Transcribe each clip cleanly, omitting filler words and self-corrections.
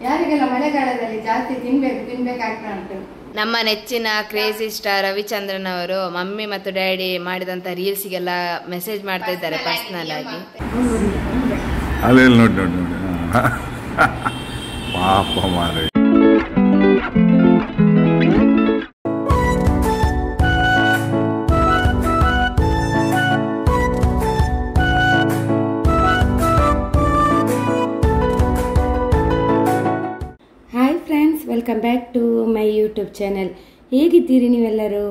ಯಾರಿಗೆಲ್ಲ ಮಳೆಗಾಲದಲ್ಲಿ ಜಾಸ್ತಿ ತಿನ್ಬೇಕಾಗ್ತಾ ಉಂಟು. ನಮ್ಮ ನೆಚ್ಚಿನ ಕ್ರೇಜಿ ಸ್ಟಾರ್ ರವಿಚಂದ್ರನ್ ಅವರು ಮಮ್ಮಿ ಮತ್ತು ಡ್ಯಾಡಿ ಮಾಡಿದಂತ ರೀಲ್ಸ್ಗೆಲ್ಲ ಮೆಸೇಜ್ ಮಾಡ್ತಾ ಇದ್ದಾರೆ ಪರ್ಸನಲ್ ಆಗಿ. ಅಲ್ಲಿ ನೋಡಿ ನೋಡಿ ನೋಡಿ ಪಾಪ ಮಾರೆ. Welcome back to my YouTube channel. ಹೇಗಿದ್ದೀರಿ ನೀವೆಲ್ಲರೂ?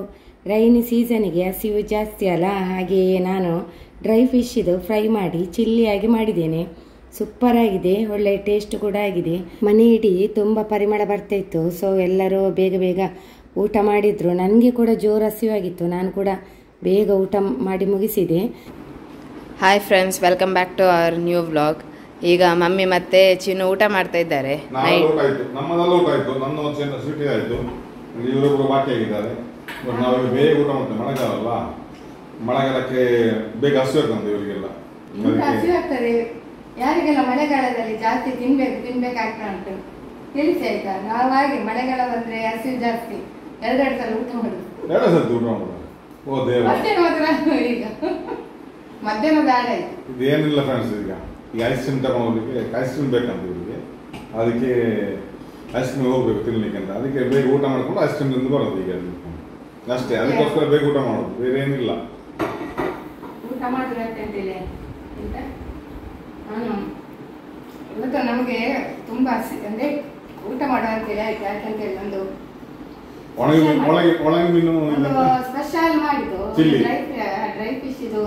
ರೈನಿ ಸೀಸನಿಗೆ ಹಸಿವು ಜಾಸ್ತಿ ಅಲ್ಲ, ಹಾಗೆಯೇ ನಾನು ಡ್ರೈ ಫಿಶ್ ಇದು ಫ್ರೈ ಮಾಡಿ ಚಿಲ್ಲಿಯಾಗಿ ಮಾಡಿದ್ದೇನೆ. ಸೂಪರ್ ಆಗಿದೆ, ಒಳ್ಳೆ ಟೇಸ್ಟ್ ಕೂಡ ಆಗಿದೆ. ಮನೆ ಇಡೀ ತುಂಬ ಪರಿಮಳ ಬರ್ತಾ ಇತ್ತು. ಸೊ ಎಲ್ಲರೂ ಬೇಗ ಬೇಗ ಊಟ ಮಾಡಿದ್ರು. ನನಗೆ ಕೂಡ ಜೋರು ಹಸಿವಾಗಿತ್ತು, ನಾನು ಕೂಡ ಬೇಗ ಊಟ ಮಾಡಿ ಮುಗಿಸಿದೆ. Hi friends, welcome back to our new vlog. ಈಗ ಮಮ್ಮಿ ಮತ್ತೆ ಚಿನ್ನು ಊಟ ಮಾಡ್ತಾ ಇದ್ದಾರೆ. ನಮ್ಮದೆಲ್ಲ ಊಟ ಆಯ್ತು, ನನ್ನ ಸ್ವೀಟಿ ಆಯ್ತು, ಇವರೊಬ್ಬರು ಬಾಕಿ ಆಗಿದ್ದಾರೆ. ನಾವು ಬೇಗ ಊಟ ಮಾಡ್ತೇವೆ, ಮಳೆಗಾಲ ಅಲ್ಲ, ಮಳೆಗಾಲಕ್ಕೆ ಬೇಗ ಹಸಿವಾಗ್ತದೆ ಇವರಿಗೆಲ್ಲ. ಹಸಿವಾಗ್ತದೆ ಯಾರಿಗೆಲ್ಲ ಮಳೆಗಾಲದಲ್ಲಿ ಜಾಸ್ತಿ ತಿನ್ಬೇಕಾಗ್ತಾ ಉಂಟು. ತಿಳಿಸಿ ಆಯ್ತಾ? ನಾವಾಗಿ ಮಳೆಗಾಲ ಬಂದ್ರೆ ಹಸಿವು ಜಾಸ್ತಿ, ಎರಡೆರಡು ಸಲ ಊಟ ಮಾಡುದು. ಎರಡು ಸಲ ಊಟ ಮಾಡುದು. ಓ ದೇವ, ಈಗ ಮಧ್ಯಾಹ್ನದ ಆಡಾಯ್ತು. ಇದೇನಿಲ್ಲ ಫ್ರೆಂಡ್ಸ್, ಈಗ ಐಸ್ ಕ್ರೀಮ್ ತಗೊಂಡೋಗ್ಲಿಕ್ಕೆ ಐಸ್ ಕ್ರೀಮ್ ಬೇಕಂತ ಇವರಿಗೆ, ಅದಕ್ಕೆ ಐಸ್ ಕ್ರೀಮ್ ಹೋಗ್ಬೇಕು ತಿನ್ಲಿಕ್ಕೆ ಅಂತ. ಅದಕ್ಕೆ ಬೇಗ ಊಟ ಮಾಡ್ಕೊಂಡು ಐಸ್ ಕ್ರೀಮ್ ತಿಂದು ಬರೋದು ಈಗ ಅಷ್ಟೇ. ಅದಕ್ಕೋಸ್ಕರ ಬೇಗ ಊಟ ಮಾಡೋದು, ಬೇರೆ ಏನಿಲ್ಲ. ಊಟ ಮಾಡಿದ್ರೆ ಅಂತೇಳಿ ನಾನು ಇವತ್ತು ನಮಗೆ ತುಂಬಾ ಅಂದ್ರೆ ಊಟ ಮಾಡುವ ಅಂತೇಳಿ ಆಯ್ತು. ಯಾಕಂತೇಳಿ ಒಂದು ಒಳಗೆ ಮೀನು ಸ್ಪೆಷಲ್ ಮಾಡಿದ್ದು ಡ್ರೈ ಫಿಶ್ ಇದು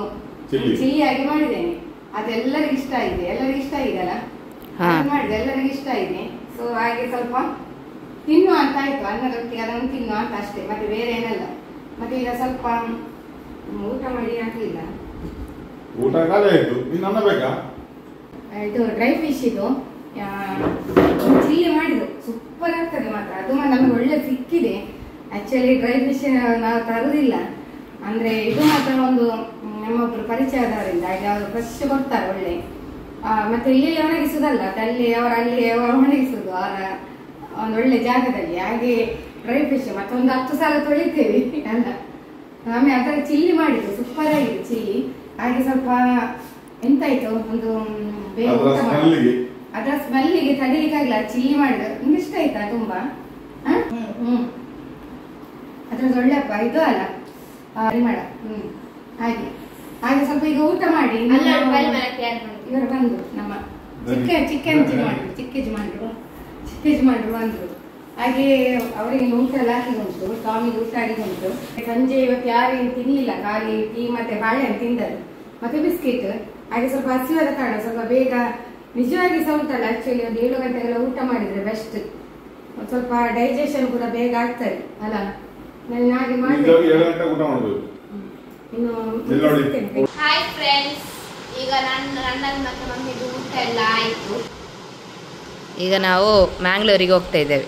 ಚಿಲ್ಲಿಯಾಗಿ ಮಾಡಿದ್ದೇನೆ. ಅದೆಲ್ಲರಿಗೂ ಇಷ್ಟ ಇದೆ, ಎಲ್ಲರಿಗೂ ಇಷ್ಟ ಇದೆಲ್ಲ ಮಾಡಿದೆ, ಎಲ್ಲರಿಗೂ ಇಷ್ಟ ಇದೆ. ಸೊ ಹಾಗೆ ಸ್ವಲ್ಪ ತಿನ್ನುವ ಅಂತ ಆಯ್ತು, ಅನ್ನದೊಟ್ಟಿಗೆ ಅದನ್ನು ತಿನ್ನುವ ಅಂತ ಅಷ್ಟೇ, ಮತ್ತೆ ಬೇರೆ ಏನಲ್ಲ. ಮತ್ತೆ ಈಗ ಸ್ವಲ್ಪ ಊಟ ಮಾಡಿ ಹಾಕಲಿಲ್ಲ, ಊಟ ಖಾಲಿ ಆಯ್ತು. ಇನ್ನು ಅನ್ನ ಬೇಕಾ? ಇದು ಡ್ರೈ ಫಿಶ್ ಇದು ಚಿಲ್ಲಿ ಮಾಡಿದ್ದು ಸೂಪರ್ ಆಗ್ತದೆ ಮಾತ್ರ. ಅದು ನಮ್ಗೆ ಒಳ್ಳೆ ಸಿಕ್ಕಿದೆ. ಆಕ್ಚುಲಿ ಡ್ರೈ ಫಿಶ್ ನಾವು ತರುದಿಲ್ಲ, ಅಂದ್ರೆ ಇದು ಮಾತ್ರ ಒಂದು ನಮ್ಮೊಬ್ರು ಪರಿಚಯದವರಿಂದ ಅವರು ಫ್ರೆಶ್ ಕೊಡ್ತಾರೆ ಒಳ್ಳೆ. ಮತ್ತೆ ಇಲ್ಲಿ ಒಣಗಿಸುದಲ್ಲ, ಅಲ್ಲಿ ಒಣಗಿಸುದು ಅವರ ಒಂದು ಒಳ್ಳೆ ಜಾಗದಲ್ಲಿ. ಹಾಗೆ ಡ್ರೈ ಫಿಶ್ ಮತ್ತೊಂದು 10 ಸಲ ತೊಳಿತೇವೆ ಅಲ್ಲ. ಆಮೇಲೆ ಅದರ ಚಿಲ್ಲಿ ಮಾಡಿದ್ದು ಸೂಪರ್ ಆಗಿದೆ ಚಿಲ್ಲಿ. ಹಾಗೆ ಸ್ವಲ್ಪ ಎಂತಾಯ್ತು, ಒಂದು ಬೇಗ ಊಟ ಮಾಡಿ ಅದರ ಸ್ಮೆಲ್ಲಿಗೆ ತಡಿಲಿಕ್ಕಾಗಲ್ಲ ಚಿಲ್ಲಿ ಮಾಡಿದ. ನಿಮ್ಗೆ ಇಷ್ಟ ಆಯ್ತಾ ತುಂಬಾ? ಅದ್ರದ್ದು ಒಳ್ಳೆಪ್ಪ ಇದು ಅಲ್ಲ ಪರಿಮಳ. ಹಾಗೆ ಹಾಗೆ ಸ್ವಲ್ಪ ಈಗ ಊಟ ಮಾಡಿ ಇವರು ಬಂದ್ರು, ನಮ್ಮ ಚಿಕ್ಕ ಯಜಮಾನ್ರು ಬಂದ್ರು. ಹಾಗೆ ಅವರಿಗೆ ಊಟ ಎಲ್ಲ ಹಾಕಿಗುಂಟು, ಸ್ವಾಮಿಗೆ ಊಟ ಆಗಿಗುಂಟು. ಸಂಜೆ ಇವತ್ತು ಯಾರೇನು ತಿನ್ಲಿಲ್ಲ, ಖಾಲಿ ಟೀ ಮತ್ತೆ ಬಾಳೆಹಣ್ಣು ತಿಂದರು ಮತ್ತೆ ಬಿಸ್ಕೆಟ್. ಹಾಗೆ ಸ್ವಲ್ಪ ಹಸಿವಾದ ಕಾರಣ ಸ್ವಲ್ಪ ಬೇಗ ನಿಜವಾಗಿ ಸಹ ಉಂಟಲ್ಲ, ಆಕ್ಚುಲಿ ಒಂದು 7 ಗಂಟೆಗೆಲ್ಲ ಊಟ ಮಾಡಿದ್ರೆ ಬೆಸ್ಟ್. ಸ್ವಲ್ಪ ಡೈಜೆಷನ್ ಕೂಡ ಬೇಗ ಆಗ್ತದೆ ಅಲ್ಲ. ನಾನು ಹಾಗೆ ಮಾಡಿ ಹಾಯ್ ಫ್ರೆಂಡ್ಸ್, ಈಗ ನನ್ನ ಮತ್ತೆ ಮಮ್ಮಿದು ಊಟ ಎಲ್ಲ ಆಯ್ತು. ಈಗ ನಾವು ಮ್ಯಾಂಗ್ಳೂರಿಗೆ ಹೋಗ್ತಾ ಇದ್ದೇವೆ.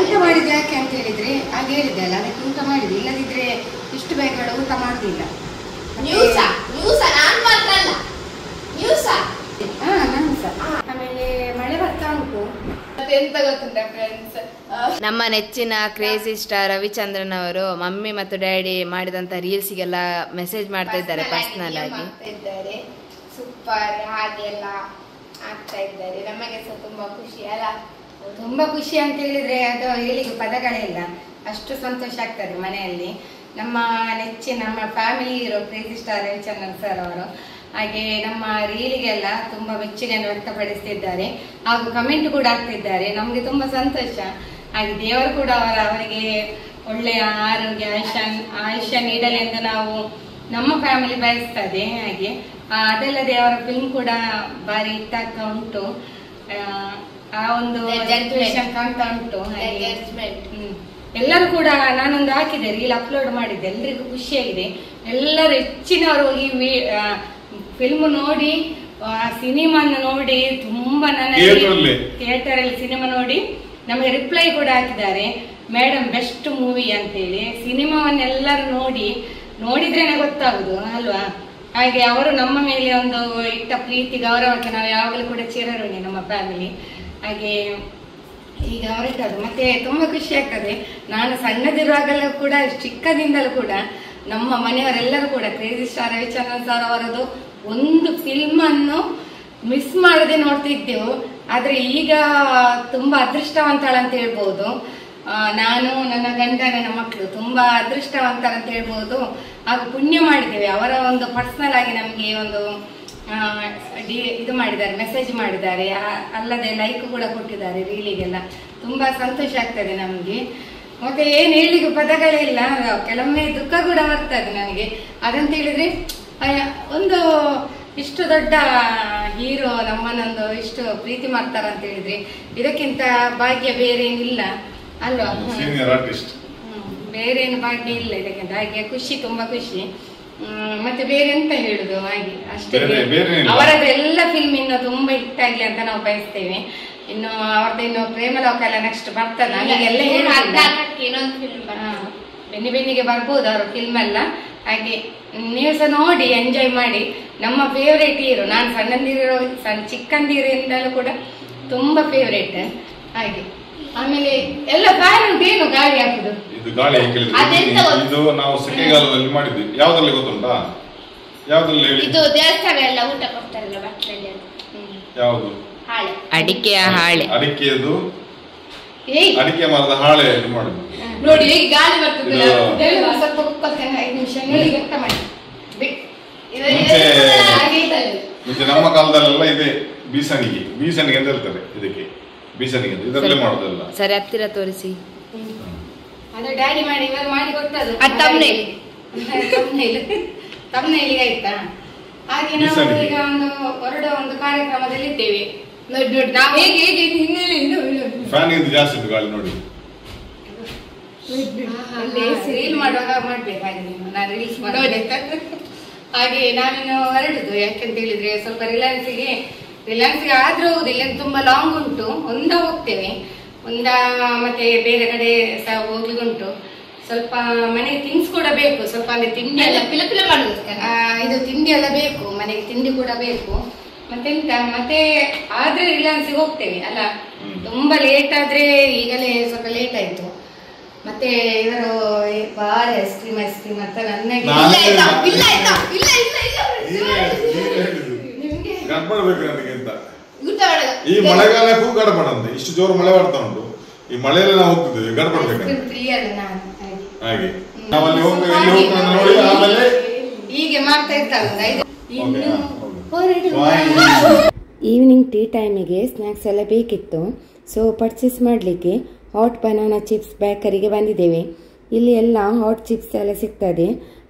ಊಟ ಮಾಡಿದ್ದು ಯಾಕೆ ಅಂತ ಹೇಳಿದ್ರೆ ಹಾಗೆ ಹೇಳಿದೆ ಅಲ್ಲ, ಅದಕ್ಕೆ ಊಟ ಮಾಡಿದ್ವಿ. ಇಲ್ಲದಿದ್ರೆ ಇಷ್ಟು ಬೇಗ ಊಟ ಮಾಡುದಿಲ್ಲ. ಆಮೇಲೆ ಮಳೆ ಬರ್ತಾ ಉಂಟು. ಎಂತ ಗೊತ್ತುಂಟ ಫ್ರೆಂಡ್ಸ್, ನಮ್ಮ ನೆಚ್ಚಿನ ಕ್ರೇಜಿ ಸ್ಟಾರ್ ರವಿಚಂದ್ರನ್ ಅವರು ಮಮ್ಮಿ ಮತ್ತು ಡ್ಯಾಡಿ ಮಾಡಿದಂತ ರೀಲ್ಸ್ಗೆಲ್ಲ ಮೆಸೇಜ್ ಮಾಡ್ತಾ ಇದ್ದಾರೆ ಪರ್ಸನಲ್ ಆಗಿ. ಸೂಪರ್ ಹಾಗೆಲ್ಲ ಆಗ್ತಾ ಇದ್ದಾರೆ. ನಮಗೆ ಸಹ ತುಂಬಾ ಖುಷಿ ಅಲ್ಲ. ತುಂಬಾ ಖುಷಿ ಅಂತ ಹೇಳಿದ್ರೆ ಅದು ಹೇಳಿಗೆ ಪದಗಳಿಲ್ಲ, ಅಷ್ಟು ಸಂತೋಷ ಆಗ್ತದೆ ಮನೆಯಲ್ಲಿ. ನಮ್ಮ ನೆಚ್ಚಿನ ನಮ್ಮ ಫ್ಯಾಮಿಲಿ ಇರೋ ಕ್ರೇಜಿ ಸ್ಟಾರ್ ರವಿಚಂದ್ರನ್ ಸರ್ ಅವರು. ಹಾಗೆ ನಮ್ಮ ರೀಲಿಗೆಲ್ಲ ತುಂಬಾ ಮೆಚ್ಚುಗೆಯನ್ನು ವ್ಯಕ್ತಪಡಿಸ್ತಿದ್ದಾರೆ, ಹಾಗೂ ಕಮೆಂಟ್ ಕೂಡ ಆಗ್ತಿದ್ದಾರೆ. ನಮ್ಗೆ ತುಂಬಾ ಸಂತೋಷ. ಹಾಗೆ ದೇವರು ಕೂಡ ಅವರಿಗೆ ಒಳ್ಳೆಯ ಆರೋಗ್ಯ ಆಯುಷ್ಯ ನೀಡಲಿ ಎಂದು ನಾವು ನಮ್ಮ ಫ್ಯಾಮಿಲಿ ಬಯಸ್ತದೆ. ಹಾಗೆ ಅದಲ್ಲದೆ ಅವರ ಫಿಲ್ಮ್ ಕೂಡ ಬಾರಿ ಹಿಟ್ ಉಂಟು. ಆ ಒಂದು ಕಾಣ್ತಾ ಉಂಟು. ಎಲ್ಲರೂ ಕೂಡ ನಾನೊಂದು ಹಾಕಿದೆ ರೀಲ್ ಅಪ್ಲೋಡ್ ಮಾಡಿದ್ದೆ, ಎಲ್ಲರಿಗೂ ಖುಷಿಯಾಗಿದೆ. ಎಲ್ಲರೂ ಹೆಚ್ಚಿನವರು ಈ ಫಿಲ್ಮ್ ನೋಡಿ, ಸಿನಿಮಾನ ನೋಡಿ ತುಂಬಾ ಥಿಯೇಟರ್ ಅಲ್ಲಿ ಸಿನಿಮಾ ನೋಡಿ ನಮಗೆ ರಿಪ್ಲೈ ಕೂಡ ಹಾಕಿದ್ದಾರೆ, ಮೇಡಮ್ ಬೆಸ್ಟ್ ಮೂವಿ ಅಂತೇಳಿ. ಸಿನಿಮಾವನ್ನೆಲ್ಲರೂ ನೋಡಿದ್ರೇನೆ ಗೊತ್ತಾಗುದು ಅಲ್ವಾ. ಹಾಗೆ ಅವರು ನಮ್ಮ ಮೇಲೆ ಒಂದು ಇಟ್ಟ ಪ್ರೀತಿ ಗೌರವಕ್ಕೆ ನಾವು ಯಾವಾಗಲೂ ಕೂಡ ಚಿರಋಣಿ ನಮ್ಮ ಫ್ಯಾಮಿಲಿ. ಹಾಗೆ ಈಗ ಹೊರಟದು ಮತ್ತೆ ತುಂಬಾ ಖುಷಿ ಆಗ್ತದೆ. ನಾನು ಸಣ್ಣದಿರುವಾಗಲೂ ಕೂಡ ಚಿಕ್ಕದಿಂದಲೂ ಕೂಡ ನಮ್ಮ ಮನೆಯವರೆಲ್ಲರೂ ಕೂಡ ಕ್ರೇಜಿ ಸ್ಟಾರ್ ರವಿಚಂದ್ರನ್ ಸರ್ ಅವರದು ಒಂದು ಫಿಲ್ಮ್ ಅನ್ನು ಮಿಸ್ ಮಾಡದೆ ನೋಡ್ತಿದ್ದೆವು. ಆದ್ರೆ ಈಗ ತುಂಬಾ ಅದೃಷ್ಟವಂತಳಂತ ಹೇಳ್ಬೋದು. ನಾನು, ನನ್ನ ಗಂಡ, ನನ್ನ ಮಕ್ಕಳು ತುಂಬಾ ಅದೃಷ್ಟವಂತರಂತ ಹೇಳ್ಬೋದು. ಹಾಗೂ ಪುಣ್ಯ ಮಾಡಿದ್ದೇವೆ. ಅವರ ಒಂದು ಪರ್ಸನಲ್ ಆಗಿ ನಮಗೆ ಒಂದು ಇದು ಮಾಡಿದ್ದಾರೆ, ಮೆಸೇಜ್ ಮಾಡಿದ್ದಾರೆ, ಅಲ್ಲದೆ ಲೈಕ್ ಕೂಡ ಕೊಟ್ಟಿದ್ದಾರೆ ರೀಲಿಗೆಲ್ಲ. ತುಂಬಾ ಸಂತೋಷ ಆಗ್ತದೆ ನಮಗೆ. ಮತ್ತೆ ಏನ್ ಹೇಳಿಗೂ ಪದಗಳಿಲ್ಲ. ಕೆಲವೊಮ್ಮೆ ದುಃಖ ಕೂಡ ಬರ್ತದೆ ನನಗೆ. ಅದಂತ ಹೇಳಿದ್ರೆ ಒಂದು ಇಷ್ಟು ದೊಡ್ಡ ಹೀರೋ ನಮ್ಮನ್ನೊಂದು ಇಷ್ಟು ಪ್ರೀತಿ ಮಾಡ್ತಾರಂತ ಹೇಳಿದ್ರೆ ಇದಕ್ಕಿಂತ ಭಾಗ್ಯ ಬೇರೆ ಏನಿಲ್ಲ ಅಲ್ವಾ. ಬೇರೆ ಏನು ಭಾಗ್ಯ ಇಲ್ಲ ಇದಕ್ಕಿಂತ. ಹಾಗೆ ಖುಷಿ, ತುಂಬಾ ಖುಷಿ. ಮತ್ತೆ ಬೇರೆ ಎಂತ ಹೇಳುದು, ಹಾಗೆ ಅಷ್ಟೇ. ಅವರದ್ದು ಎಲ್ಲ ಫಿಲ್ಮ್ ಇನ್ನು ತುಂಬಾ ಹಿಟ್ ಆಗ್ಲಿ ಅಂತ ನಾವು ಬಯಸ್ತೇವೆ. ಇನ್ನು ಅವ್ರದ್ದು ಇನ್ನು ಪ್ರೇಮಲೋಕ ಎಲ್ಲ ನೆಕ್ಸ್ಟ್ ಬರ್ತದೆ. ಎಲ್ಲ ಬೆನ್ನಿ ಬೆನ್ನಿಗೆ ಬರ್ಬೋದು ಅವ್ರ ಫಿಲ್ಮ್ ಎಲ್ಲ. ಹಾಗೆ ನೀವು ಸಹ ನೋಡಿ, ಎಂಜಾಯ್ ಮಾಡಿ. ನಮ್ಮ ಫೇವ್ರೇಟ್ ಹೀರೋ. ನಾನು ಚಿಕ್ಕಂದಿರಿಂದಲೂ ಕೂಡ ತುಂಬಾ ಫೇವ್ರೇಟ್. ಹಾಗೆ ಆಮೇಲೆ ಎಲ್ಲ ಫ್ಯಾನ್ ಉಂಟು. ಏನು ಗಾಳಿ ಹಾಕುದು? ಇದು ಗಾಳಿ ಇದು ನಾವು ಸೆಕೆಗಾಲದಲ್ಲಿ ಮಾಡಿದ್ವಿ. ಯಾವ್ದ್ರಲ್ಲಿ ಗೊತ್ತುಂಟಾ? ಯಾವ್ದ್ರಲ್ಲಿ ಹೇಳಿ? ಇದು ದೇವಸ್ಥಾನ ಎಲ್ಲ ಊಟ ಕೊಡ್ತಾರಲ್ಲ ಭಕ್ತರಲ್ಲಿ. ಯಾವುದು? ಹಾಳೆ. ಅಡಿಕೆಯ ಹಾಳೆ. ಅಡಿಕೆಯದು ಅಡಿಕೆ ಮರದ ಹಾಳೆ ಮಾಡುದು ನೋಡಿ. ಹೇಗೆ ಗಾಳಿ ಬರ್ತದೆ. ಸ್ವಲ್ಪ ಉಪ್ಪತ್ತೇನೆ 5 ನಿಮಿಷ ಲೆಕ್ಕ ಮಾಡಿ. ಮುಂಚೆ ನಮ್ಮ ಕಾಲದಲ್ಲೆಲ್ಲ ಇದೆ ಬೀಸಣಿಗೆ. ಬೀಸಣಿಗೆ ಅಂತ ಹೇಳ್ತಾರೆ ಇದಕ್ಕೆ. ಬೀಸಣಿಗೆ ಇದರಲ್ಲೇ ಮಾಡೋದಲ್ಲ. ಸರಿ, ಹತ್ತಿರ ತೋರಿಸಿ. ಅದು ಡ್ಯಾಡಿ ಮಾಡಿ ಇವಾಗ ಮಾಡಿ ಕೊಟ್ಟದ್ದು. ತಮ್ಮನೇಲಿಗೆ ಆಯ್ತಾ? ಹಾಗೆ ನಾವು ಈಗ ಒಂದು ಹೊರಡುವ ಒಂದು ಕಾರ್ಯಕ್ರಮದಲ್ಲಿ ಇದ್ದೇವೆ. ನೋಡಿ ನೋಡಿ ನಾವು ಹೇಗೆ ಹೇಗೆ ಫ್ಯಾನ್ ಇಂದ ಜಾಸ್ತಿ ಇತ್ತು ಗಾಳಿ ನೋಡಿ. ರೀಲ್ ಮಾಡುವಾಗ ಮಾಡ್ಬೇಕಾಗಿ ನಾನು ರೀಲ್ಸ್ ಮಾಡೋದೆ. ಹಾಗೆ ನಾನಿನ್ನು ಹೊರಡುದು. ಯಾಕಂತ ಹೇಳಿದ್ರೆ ಸ್ವಲ್ಪ ರಿಲಯನ್ಸ್ಗೆ ಆದ್ರೂ ಹೋಗುದಿಲ್ಲ, ತುಂಬಾ ಲಾಂಗ್ ಉಂಟು. ಹೋಗ್ತೇವೆ ಮತ್ತೆ ಬೇರೆ ಕಡೆ ಸಹ ಹೋಗ್ಲಿಕ್ಕುಂಟು. ಸ್ವಲ್ಪ ಮನೆಗೆ ಥಿಂಗ್ಸ್ ಕೂಡ ಬೇಕು. ಸ್ವಲ್ಪ ಅಂದ್ರೆ ತಿಂಡಿ ಎಲ್ಲ ಪಿಲ ಮಾಡುದು. ಇದು ತಿಂಡಿ ಎಲ್ಲ ಬೇಕು, ಮನೆಗೆ ತಿಂಡಿ ಕೂಡ ಬೇಕು. ಮತ್ತೆಂತ ಮತ್ತೆ ಆದ್ರೆ ರಿಲಯನ್ಸ್ಗೆ ಹೋಗ್ತೇವೆ ಅಲ್ಲ. ತುಂಬಾ ಲೇಟ್ ಆದ್ರೆ, ಈಗಲೇ ಸ್ವಲ್ಪ ಲೇಟ್ ಆಯ್ತು. ಮತ್ತೆ ಇವರು ಬಾರ್ ಐಸ್ ಕ್ರೀಮ್ ಅಂತ ನನಗೆ ಈ ಮಳೆಗಾಲಕ್ಕೂ ಗಡಬಡ ಅಂತ. ಇಷ್ಟು ಜೋರು ಮಳೆ ಬರ್ತಾ ಉಂಟು. ಈ ಮಳೆಯಲ್ಲಿ ನಾವು ಹೋಗ್ತಿದ್ದೇವೆ, ಗಡಬಡ್ಬೇಕು ಹಾಗೆ. ನಾವಲ್ಲಿ ನೋಡಿ ಆಮೇಲೆ ಹೀಗೆ ಮಾಡ್ತಾ ಇರ್ತಾರೆ. ಈವ್ನಿಂಗ್ ಟೀ ಟೈಮಿಗೆ ಸ್ನ್ಯಾಕ್ಸ್ ಎಲ್ಲ ಬೇಕಿತ್ತು. ಸೊ ಪರ್ಚೇಸ್ ಮಾಡಲಿಕ್ಕೆ ಹಾಟ್ ಬನಾನಾ ಚಿಪ್ಸ್ ಬೇಕರಿಗೆ ಬಂದಿದ್ದೇವೆ. ಇಲ್ಲಿ ಎಲ್ಲ ಹಾಟ್ ಚಿಪ್ಸ್ ಎಲ್ಲ ಸಿಗ್ತದೆ.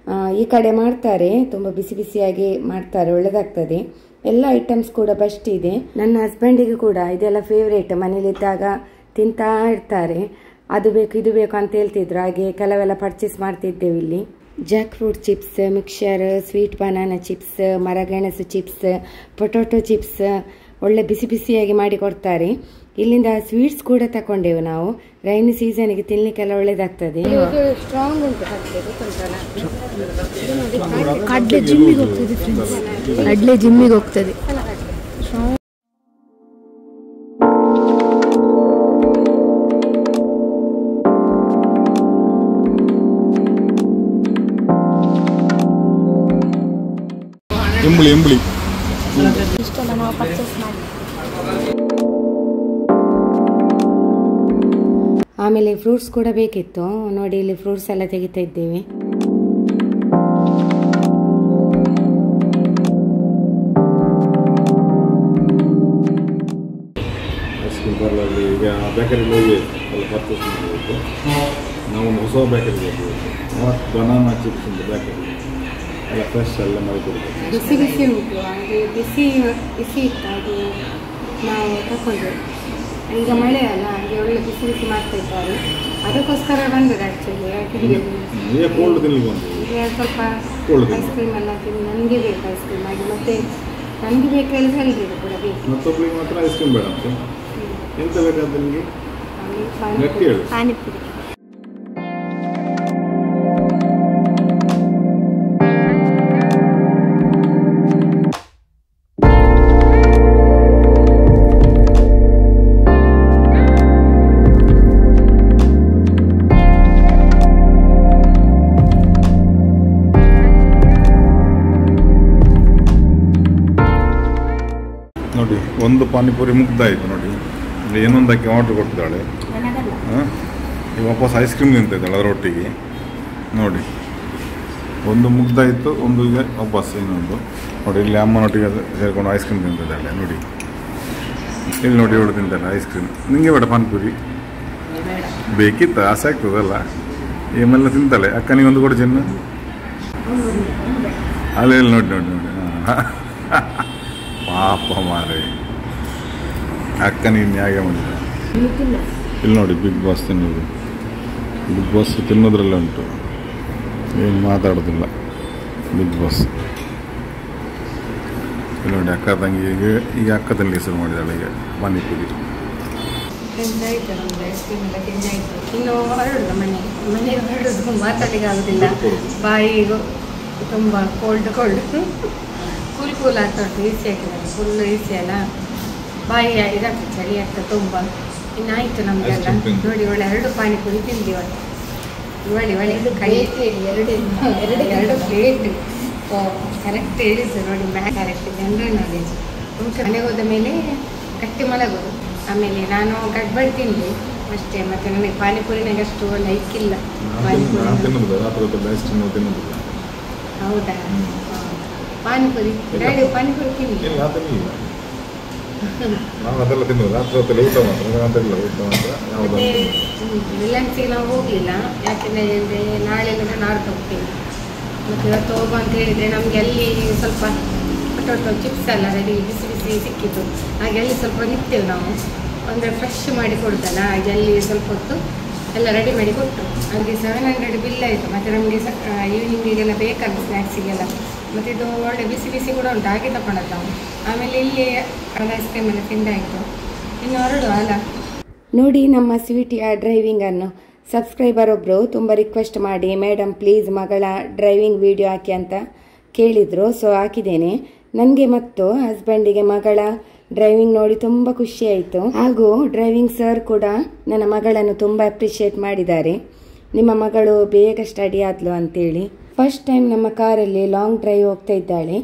ಈ ಕಡೆ ಮಾಡ್ತಾರೆ, ತುಂಬ ಬಿಸಿ ಬಿಸಿಯಾಗಿ ಮಾಡ್ತಾರೆ, ಒಳ್ಳೆದಾಗ್ತದೆ. ಎಲ್ಲ ಐಟಮ್ಸ್ ಕೂಡ ಬೆಸ್ಟ್ ಇದೆ. ನನ್ನ ಹಸ್ಬೆಂಡಿಗೆ ಕೂಡ ಇದೆಲ್ಲ ಫೇವ್ರೇಟ್. ಮನೇಲಿದ್ದಾಗ ತಿಂತಾ ಇರ್ತಾರೆ. ಅದು ಬೇಕು ಇದು ಬೇಕು ಅಂತ ಹೇಳ್ತಿದ್ರು. ಹಾಗೆ ಕೆಲವೆಲ್ಲ ಪರ್ಚೇಸ್ ಮಾಡ್ತಿದ್ದೇವೆ ಇಲ್ಲಿ. Jackfruit chips, mixer, sweet banana chips, ಮರಗೆಣಸು ಚಿಪ್ಸ್, ಪೊಟೊಟೊ ಚಿಪ್ಸ್ ಒಳ್ಳೆ ಬಿಸಿ ಬಿಸಿಯಾಗಿ ಮಾಡಿ ಕೊಡ್ತಾರೆ. ಇಲ್ಲಿಂದ ಸ್ವೀಟ್ಸ್ ಕೂಡ ತಕೊಂಡೆವು ನಾವು. ರೈನಿ ಸೀಸನ್ಗೆ ತಿನ್ಲಿಕ್ಕೆಲ್ಲ ಒಳ್ಳೇದಾಗ್ತದೆ. ಸ್ಟ್ರಾಂಗ್ ಉಂಟು ಕಡ್ಲೆ ಜಿಮ್ಮಿಗೆ ಹೋಗ್ತದೆ ಫ್ರೆಂಡ್ಸ್. ಕಡ್ಲೆ ಜಿಮ್ಮಿಗೆ ಹೋಗ್ತದೆ. ಇಂಬಳಿ ಇಷ್ಟೆಲ್ಲ ನಾವು ಪರ್ಚೇಸ್ ಮಾಡಿ. ಆಮೇಲೆ ಫ್ರೂಟ್ಸ್ ಕೂಡ ಬೇಕಿತ್ತು. ನೋಡಿ ಇಲ್ಲಿ ಫ್ರೂಟ್ಸ್ ಎಲ್ಲ ತೆಗಿತಾ ಇದ್ದೇವೆ. ಐಸ್ ಕ್ರೀಮ್ ಪಾರ್ಲರ್ಲಿ ಈಗ ಬೇಕರಿ ಹೋಗಿ ಎಲ್ಲ ಪರ್ಚೇಸ್ ಮಾಡಬೇಕು. ನಾವೊಂದು ಹೊಸ ಬೇಕರಿಗೆ ಹೋಗ್ಬೇಕು. ಬನಾನಾ ಚಿಪ್ಸ್ ಅಂತ ಬೇಕರಿ ಎಲ್ಲ ಫ್ರೆಶ್ ಎಲ್ಲ ಮಾಡಿಕೊಡ್ಬೇಕು. ಬಿಸಿ ಬಿಸಿ ಉಂಟು. ಹಾಗೆ ಬಿಸಿ ಬಿಸಿ ಇತ್ತು. ಹಾಗೆ ನಾವು ತಗೊಂಡು ಈಗ ಮಳೆ ಅಲ್ಲ, ಹಾಗೆ ಒಳ್ಳೆ ಬಿಸಿ ಬಿಸಿ ಮಾಡ್ತಾ ಇದ್ದಾರೆ. ಅದಕ್ಕೋಸ್ಕರ ಬಂದದ್ದು ಆ್ಯಕ್ಚುಲಿ. ಕೋಲ್ಡ್ ತಿನ್ಲಿಕ್ಕೆ ಬಂದು ಸ್ವಲ್ಪ ಐಸ್ ಕ್ರೀಮ್ ಎಲ್ಲ ತಿಂದು ನನಗೆ ಬೇಕು ಐಸ್ ಕ್ರೀಮ್. ಹಾಗೆ ಮತ್ತೆ ನನಗೆ ಬೇಕಾದ್ರೆ ಹೇಳಿದ್ರು ಕೂಡ ಬೇಕು. ಮತ್ತೊಬ್ಬಳಿಗೆ ಮಾತ್ರ ಐಸ್ ಕ್ರೀಮ್ ಬೇಡ ಅಂತ. ಎಂತ ಬೇಕಂತ ನಿಮಗೆ ಗಟ್ಟಿ ಹೇಳು. ಪಾನಿಪುರಿ. ನೋಡಿ ಒಂದು ಪಾನಿಪುರಿ ಮುಗ್ದಾಯಿತು ನೋಡಿ. ಇಲ್ಲಿ ಇನ್ನೊಂದಕ್ಕೆ ಆರ್ಡ್ರ್ ಕೊಟ್ಟಿದ್ದಾಳೆ. ಈಗ ವಾಪಸ್ ಐಸ್ ಕ್ರೀಮ್ ತಿಂತಿದ್ದಾಳೆ ಅದರೊಟ್ಟಿಗೆ ನೋಡಿ. ಒಂದು ಮುಗ್ದಾಯಿತು, ಒಂದು ಈಗ ವಾಪಸ್ ಇನ್ನೊಂದು ನೋಡಿ. ಇಲ್ಲಿ ಅಮ್ಮನೊಟ್ಟಿಗೆ ಸೇರಿಕೊಂಡು ಐಸ್ ಕ್ರೀಮ್ ತಿಂತಿದ್ದಾಳೆ ನೋಡಿ. ಇಲ್ಲಿ ನೋಡಿ ಇವಳು ತಿಂತಾಳೆ ಐಸ್ ಕ್ರೀಮ್. ನಿಮಗೆ ಬೇಡ ಪಾನಿಪುರಿ? ಬೇಕಿತ್ತು, ಆಸೆ ಆಗ್ತದಲ್ಲ. ಏನೆಲ್ಲ ತಿಂತಾಳೆ. ಅಕ್ಕ ನೀವೊಂದು ಕೊಡು ಚಿನ್ನ. ಅಲ್ಲಿ ಇಲ್ಲಿ ನೋಡಿ ನೋಡಿ ನೋಡಿ. ಪಾಪ ಮಾರೇ ಅಕ್ಕ ನೀನು ಹೇಗೆ ಮಾಡಿದ. ಇಲ್ಲಿ ನೋಡಿ ಬಿಗ್ ಬಾಸ್ ತಿನ್ನೋದು. ಬಿಗ್ ಬಾಸ್ ತಿನ್ನೋದ್ರಲ್ಲೇ ಉಂಟು, ಏನು ಮಾತಾಡೋದಿಲ್ಲ ಬಿಗ್ ಬಾಸ್. ಇಲ್ಲಿ ನೋಡಿ ಅಕ್ಕ ತಂಗಿಗೆ ಈಗ ಅಕ್ಕ ತಂಗಿ ಶುರು ಮಾಡಿದಾಳೆ ಈಗ ಪಾನಿಪುರಿ. ತಿಂದಾಯ್ತು ನಮ್ದು ಐಸ್ ಕ್ರೀಮ್ ಎಲ್ಲ ತಿಂದಾಯ್ತು. ಇನ್ನು ಹೊರಡುದು ಮನೆಗೆ ಹೊರಡುದು ಮಾತಾಡಲಿಕ್ಕೆ ಆಗೋದಿಲ್ಲ. ಬಾಯಿಗೂ ತುಂಬ ಕೋಲ್ಡ್ ಕೂಲ್ ಆಗ್ತಾ ಉಂಟು. ಈಸಿ ಹಾಕಿದ್ದಾರೆ ಫುಲ್ ಈಸಿ ಅಲ್ಲ. ಬಾಯಿ ಇದಾಗ್ತದೆ, ಚಳಿ ಆಗ್ತದೆ ತುಂಬ. ಇನ್ನಾಯಿತು ನಮಗೆಲ್ಲ ನೋಡಿ. ಒಳ್ಳೆ 2 ಪಾನಿಪುರಿ ತಿಂದು ಒಳ್ಳೆ ಕೈ 2 ಪ್ಲೇಟ್ ಕರೆಕ್ಟ್ ಹೇಳಿದ್ದು ನೋಡಿ. Correct general knowledge. ಮನೆಗೆ ಹೋದ ಮೇಲೆ ಗಟ್ಟಿ ಮಲಗೋದು. ಆಮೇಲೆ ನಾನು ಗಡ್ಬಡಿ ತಿಂದೆ ಅಷ್ಟೇ. ಮತ್ತು ನನಗೆ ಪಾನಿಪುರಿನಾಗ ಅಷ್ಟು ಲೈಕ್ ಇಲ್ಲ. ಹೌದಾ? ಪಾನಿಪುರಿ ಡ್ಯಾಡಿ ಪಾನಿಪುರಿ ತಿಂದು ರಿಲಯನ್ಸಿಗೆ ನಾವು ಹೋಗಲಿಲ್ಲ. ಯಾಕೆಂದರೆ ನಾಳೆ ನಾಡ್ದು ಹೋಗ್ತೀವಿ. ಮತ್ತು ಇವತ್ತು ಹೋಗೋ ಅಂತ ಹೇಳಿದರೆ ನಮಗೆ ಅಲ್ಲಿ ಸ್ವಲ್ಪ ಪೊಟೊಟೊ ಚಿಪ್ಸ್ ಎಲ್ಲ ರೆಡಿ ಬಿಸಿ ಬಿಸಿ ಸಿಕ್ಕಿತ್ತು. ಹಾಗೆ ಅಲ್ಲಿ ಸ್ವಲ್ಪ ನಿಂತೇವೆ ನಾವು. ಅಂದರೆ ಫ್ರೆಶ್ ಮಾಡಿ ಕೊಡ್ತಲ್ಲ, ಹಾಗೆ ಅಲ್ಲಿ ಸ್ವಲ್ಪ ಹೊತ್ತು ಎಲ್ಲ ರೆಡಿ ಮಾಡಿ ಕೊಟ್ಟರು. ಅಲ್ಲಿ 700 ಬಿಲ್ ಆಯಿತು. ಮತ್ತು ನಮಗೆ ಈವ್ನಿಂಗಿಗೆಲ್ಲ ಬೇಕಲ್ಲ ಸ್ನ್ಯಾಕ್ಸಿಗೆಲ್ಲ. ಮತ್ತು ಇದು ಒಳ್ಳೆ ಬಿಸಿ ಬಿಸಿ ಕೂಡ ಉಂಟು, ಹಾಗೆ ತಗೊಂಡದ್ದು ನಾವು. ಆಮೇಲೆ ಇಲ್ಲಿ ಐಸ್ ಕ್ರೀಮ್ ಎಲ್ಲ ತಿಂದಾಯಿತು. ಇನ್ನು ಹೊರಡು ಅಲ್ಲ. ನೋಡಿ ನಮ್ಮ ಸ್ವೀಟಿಯ ಡ್ರೈವಿಂಗನ್ನು ಸಬ್ಸ್ಕ್ರೈಬರ್ ಒಬ್ಬರು ತುಂಬ ರಿಕ್ವೆಸ್ಟ್ ಮಾಡಿ, ಮೇಡಮ್ ಪ್ಲೀಸ್ ಮಗಳ ಡ್ರೈವಿಂಗ್ ವಿಡಿಯೋ ಹಾಕಿ ಅಂತ ಕೇಳಿದರು. ಸೊ ಹಾಕಿದ್ದೇನೆ. ನನಗೆ ಮತ್ತು ಹಸ್ಬೆಂಡಿಗೆ ಮಗಳ ಡ್ರೈವಿಂಗ್ ನೋಡಿ ತುಂಬ ಖುಷಿಯಾಯಿತು. ಹಾಗೂ ಡ್ರೈವಿಂಗ್ ಸರ್ ಕೂಡ ನನ್ನ ಮಗಳನ್ನು ತುಂಬ ಅಪ್ರಿಷಿಯೇಟ್ ಮಾಡಿದ್ದಾರೆ. ನಿಮ್ಮ ಮಗಳು ಬೇಗ ಸ್ಟಡಿ ಆದ್ಲು ಅಂತೇಳಿ. ಫಸ್ಟ್ ಟೈಮ್ ನಮ್ಮ ಕಾರಲ್ಲಿ ಲಾಂಗ್ ಡ್ರೈವ್ ಹೋಗ್ತಾ ಇದ್ದಾಳೆ.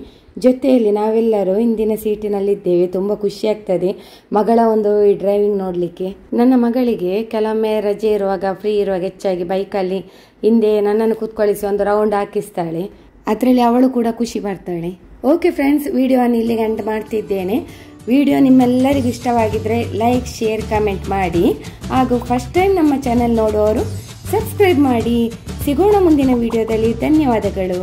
ಜೊತೆಯಲ್ಲಿ ನಾವೆಲ್ಲರೂ ಹಿಂದಿನ ಸೀಟಿನಲ್ಲಿದ್ದೇವೆ. ತುಂಬ ಖುಷಿ ಆಗ್ತದೆ ಮಗಳ ಒಂದು ಈ ಡ್ರೈವಿಂಗ್ ನೋಡಲಿಕ್ಕೆ. ನನ್ನ ಮಗಳಿಗೆ ಕೆಲವೊಮ್ಮೆ ರಜೆ ಇರುವಾಗ, ಫ್ರೀ ಇರುವಾಗ ಹೆಚ್ಚಾಗಿ ಬೈಕಲ್ಲಿ ಹಿಂದೆ ನನ್ನನ್ನು ಕೂತ್ಕೊಳ್ಳಿಸಿ ಒಂದು ರೌಂಡ್ ಹಾಕಿಸ್ತಾಳೆ. ಅದರಲ್ಲಿ ಅವಳು ಕೂಡ ಖುಷಿ ಪಡ್ತಾಳೆ. ಓಕೆ ಫ್ರೆಂಡ್ಸ್, ವಿಡಿಯೋವನ್ನು ಇಲ್ಲಿಗೆ ಎಂಡ್ ಮಾಡ್ತಿದ್ದೇನೆ. ವಿಡಿಯೋ ನಿಮ್ಮೆಲ್ಲರಿಗೂ ಇಷ್ಟವಾಗಿದ್ದರೆ ಲೈಕ್, ಶೇರ್, ಕಮೆಂಟ್ ಮಾಡಿ. ಹಾಗೂ ಫಸ್ಟ್ ಟೈಮ್ ನಮ್ಮ ಚಾನೆಲ್ ನೋಡುವವರು ಸಬ್ಸ್ಕ್ರೈಬ್ ಮಾಡಿ. ಸಿಗೋಣ ಮುಂದಿನ ವಿಡಿಯೋದಲ್ಲಿ. ಧನ್ಯವಾದಗಳು.